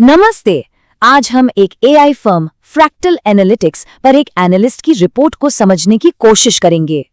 नमस्ते। आज हम एक एआई फर्म फ्रैक्टल एनालिटिक्स पर एक एनालिस्ट की रिपोर्ट को समझने की कोशिश करेंगे।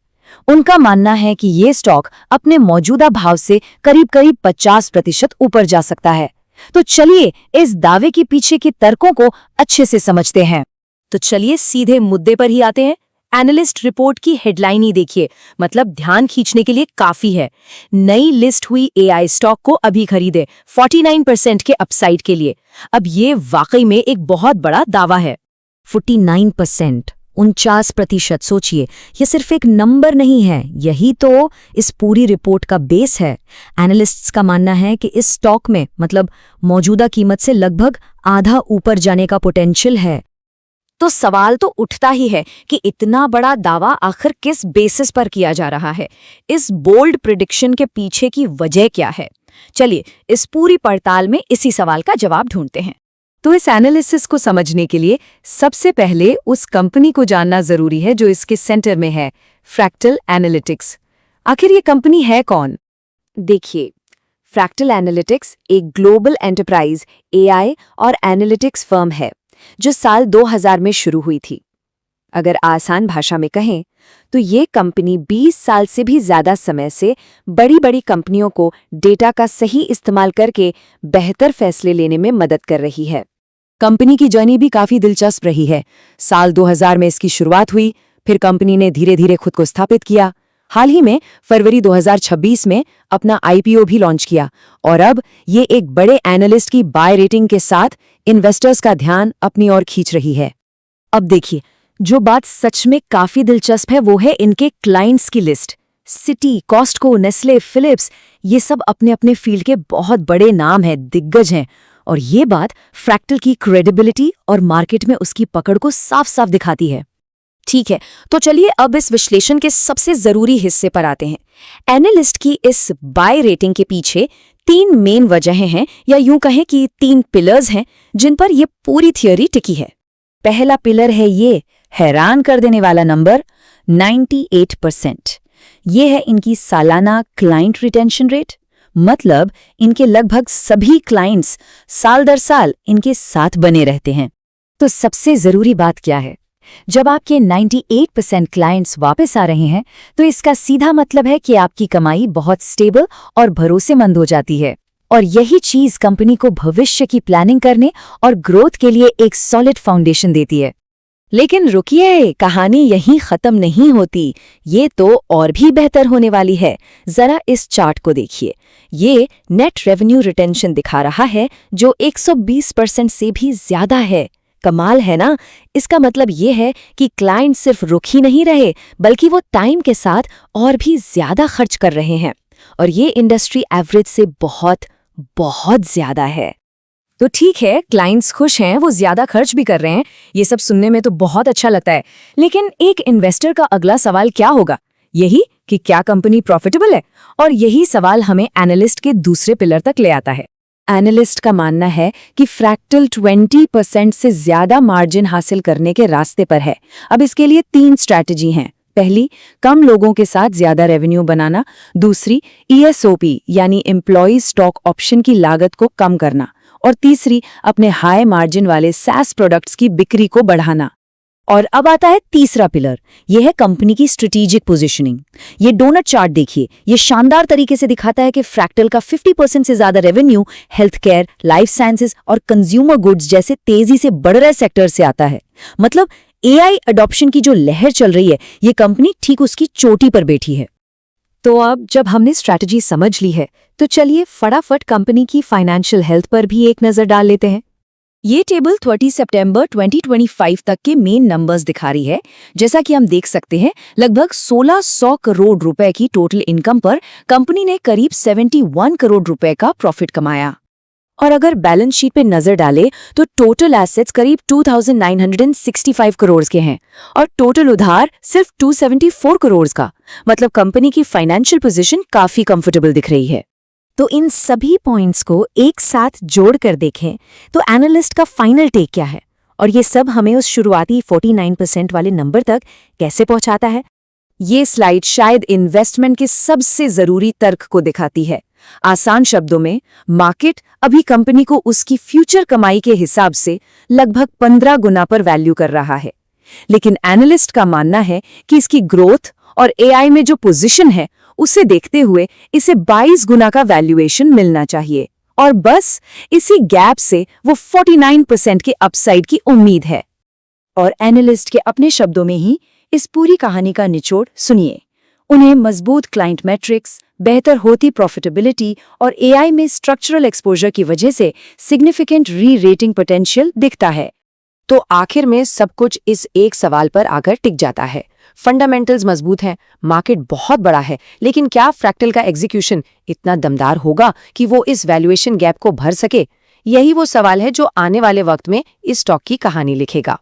उनका मानना है कि ये स्टॉक अपने मौजूदा भाव से करीब-करीब 50% ऊपर जा सकता है। तो चलिए इस दावे के पीछे के तर्कों को अच्छे से समझते हैं। तो चलिए सीधे मुद्दे पर ही आते हैं। एनालिस्ट रिपोर्ट की हेडलाइन ही देखिए, मतलब ध्यान खींचने के लिए काफी है। नई लिस्ट हुई एआई स्टॉक को अभी खरीदे 49% के अपसाइड के लिए। अब ये वाकई में एक बहुत बड़ा दावा है। 49%, 49%। सोचिए, यह सिर्फ एक नंबर नहीं है, यही तो इस पूरी रिपोर्ट का बेस है। एनालिस्ट्स का मानना है कि इस स्टॉक में मतलब मौजूदा कीमत से लगभग आधा ऊपर जाने का पोटेंशियल है। तो सवाल तो उठता ही है कि इतना बड़ा दावा आखिर किस बेसिस पर किया जा रहा है? इस बोल्ड प्रिडिक्शन के पीछे की वजह क्या है? चलिए इस पूरी पड़ताल में इसी सवाल का जवाब ढूंढते हैं। तो इस एनालिसिस को समझने के लिए सबसे पहले उस कंपनी को जानना जरूरी है जो इसके सेंटर में है, फ्रैक्टल एनालिटिक्स। आखिर ये कंपनी है कौन? देखिए, फ्रैक्टल एनालिटिक्स एक ग्लोबल एंटरप्राइज एआई और एनालिटिक्स फर्म है जो साल 2000 में शुरू हुई थी। अगर आसान भाषा में कहें तो ये कंपनी 20 साल से भी ज्यादा समय से बड़ी-बड़ी कंपनियों को डेटा का सही इस्तेमाल करके बेहतर फैसले लेने में मदद कर रही है। कंपनी की जर्नी भी काफी दिलचस्प रही है। साल 2000 में इसकी शुरुआत हुई, फिर कंपनी ने धीरे धीरे खुद को स्थापित किया। हाल ही में फरवरी 2026 में अपना आईपीओ भी लॉन्च किया और अब ये एक बड़े एनालिस्ट की बाय रेटिंग के साथ इन्वेस्टर्स का ध्यान अपनी ओर खींच रही है। अब देखिए, जो बात सच में काफी दिलचस्प है वो है इनके क्लाइंट्स की list. Citi, Costco, Nestle, Philips, ये सब अपने अपने फील्ड के बहुत बड़े नाम हैं, दिग्गज हैं। और ये बात फ्रैक्टल की क्रेडिबिलिटी और मार्केट में उसकी पकड़ को साफ साफ दिखाती है। ठीक है, तो चलिए अब इस विश्लेषण के सबसे जरूरी हिस्से पर आते हैं। एनालिस्ट की इस बाय रेटिंग के पीछे 3 मेन वजहें हैं, या यूं कहें कि 3 पिलर्स हैं जिन पर यह पूरी थियोरी टिकी है। पहला पिलर है ये हैरान कर देने वाला नंबर 98%। ये है इनकी सालाना क्लाइंट रिटेंशन रेट, मतलब इनके लगभग सभी क्लाइंट्स साल दर साल इनके साथ बने रहते हैं। तो सबसे जरूरी बात क्या है? जब आपके 98% क्लाइंट्स वापस आ रहे हैं तो इसका सीधा मतलब है कि आपकी कमाई बहुत स्टेबल और भरोसेमंद हो जाती है। और यही चीज कंपनी को भविष्य की प्लानिंग करने और ग्रोथ के लिए एक सॉलिड फाउंडेशन देती है। लेकिन रुकिए, कहानी यहीं खत्म नहीं होती, ये तो और भी बेहतर होने वाली है। जरा इस चार्ट को देखिए। ये नेट रेवेन्यू रिटेंशन दिखा रहा है जो 120% से भी ज्यादा है। कमाल है ना? इसका मतलब ये है कि क्लाइंट सिर्फ रुक ही नहीं रहे, बल्कि वो टाइम के साथ और भी ज्यादा खर्च कर रहे हैं। और ये इंडस्ट्री एवरेज से बहुत बहुत ज्यादा है। तो ठीक है, क्लाइंट्स खुश हैं, वो ज्यादा खर्च भी कर रहे हैं, ये सब सुनने में तो बहुत अच्छा लगता है। लेकिन एक इन्वेस्टर का अगला सवाल क्या होगा? यही कि क्या कंपनी प्रॉफिटेबल है? और यही सवाल हमें एनालिस्ट के दूसरे पिलर तक ले आता है। एनालिस्ट का मानना है कि फ्रैक्टल 20% से ज्यादा मार्जिन हासिल करने के रास्ते पर है। अब इसके लिए 3 स्ट्रैटेजी हैं। पहली, कम लोगों के साथ ज्यादा रेवेन्यू बनाना। दूसरी, ESOP यानी एम्प्लॉय स्टॉक ऑप्शन की लागत को कम करना। और तीसरी, अपने हाई मार्जिन वाले SaaS प्रोडक्ट्स की बिक्री को बढ़ाना। और अब आता है तीसरा पिलर, यह है कंपनी की स्ट्रेटेजिक पोजीशनिंग। ये डोनट चार्ट देखिए, ये शानदार तरीके से दिखाता है कि फ्रैक्टल का 50% से ज्यादा revenue health care, life sciences और कंज्यूमर गुड्स जैसे तेजी से बढ़ रहे सेक्टर से आता है। मतलब एआई अडॉप्शन की जो लहर चल रही है, ये कंपनी ठीक उसकी चोटी पर बैठी है। तो अब जब हमने स्ट्रैटेजी समझ ली है, तो चलिए फटाफट कंपनी की फाइनेंशियल हेल्थ पर भी एक नजर डाल लेते हैं। ये टेबल 30 सितंबर 2025 तक के मेन नंबर्स दिखा रही है। जैसा कि हम देख सकते हैं, लगभग 1600 करोड़ रुपए की टोटल इनकम पर कंपनी ने करीब 71 करोड़ रुपए का प्रॉफिट कमाया। और अगर बैलेंस शीट पे नजर डाले तो टोटल एसेट्स करीब 2965 करोड़ के हैं और टोटल उधार सिर्फ 274 करोड़ का। मतलब कंपनी की फाइनेंशियल पोजीशन काफी कंफर्टेबल दिख रही है। तो इन सभी पॉइंट्स को एक साथ जोड़कर देखें तो एनालिस्ट का फाइनल टेक क्या है, और ये सब हमें उस शुरुआती 49% वाले नंबर तक कैसे पहुंचाता है? ये स्लाइड शायद इन्वेस्टमेंट के सबसे जरूरी तर्क को दिखाती है। आसान शब्दों में, मार्केट अभी कंपनी को उसकी फ्यूचर कमाई के हिसाब से लगभग 15 गुना पर वैल्यू कर रहा है। लेकिन एनालिस्ट का मानना है कि इसकी ग्रोथ और एआई में जो पोजीशन है, उसे देखते हुए इसे 22 गुना का वैल्यूएशन मिलना चाहिए। और बस इसी गैप से वो 49% के अपसाइड की उम्मीद है। और एनालिस्ट के अपने शब्दों में ही इस पूरी कहानी का निचोड़ सुनिए। उन्हें मजबूत क्लाइंट मैट्रिक्स, बेहतर होती प्रॉफिटेबिलिटी और एआई में स्ट्रक्चरल एक्सपोजर की वजह से सिग्निफिकेंट री-रेटिंग पोटेंशियल दिखता है। तो आखिर में सब कुछ इस एक सवाल पर आकर टिक जाता है। फंडामेंटल्स मजबूत हैं, मार्केट बहुत बड़ा है, लेकिन क्या फ्रैक्टल का एग्जीक्यूशन इतना दमदार होगा कि वो इस वैल्यूएशन गैप को भर सके? यही वो सवाल है जो आने वाले वक्त में इस स्टॉक की कहानी लिखेगा।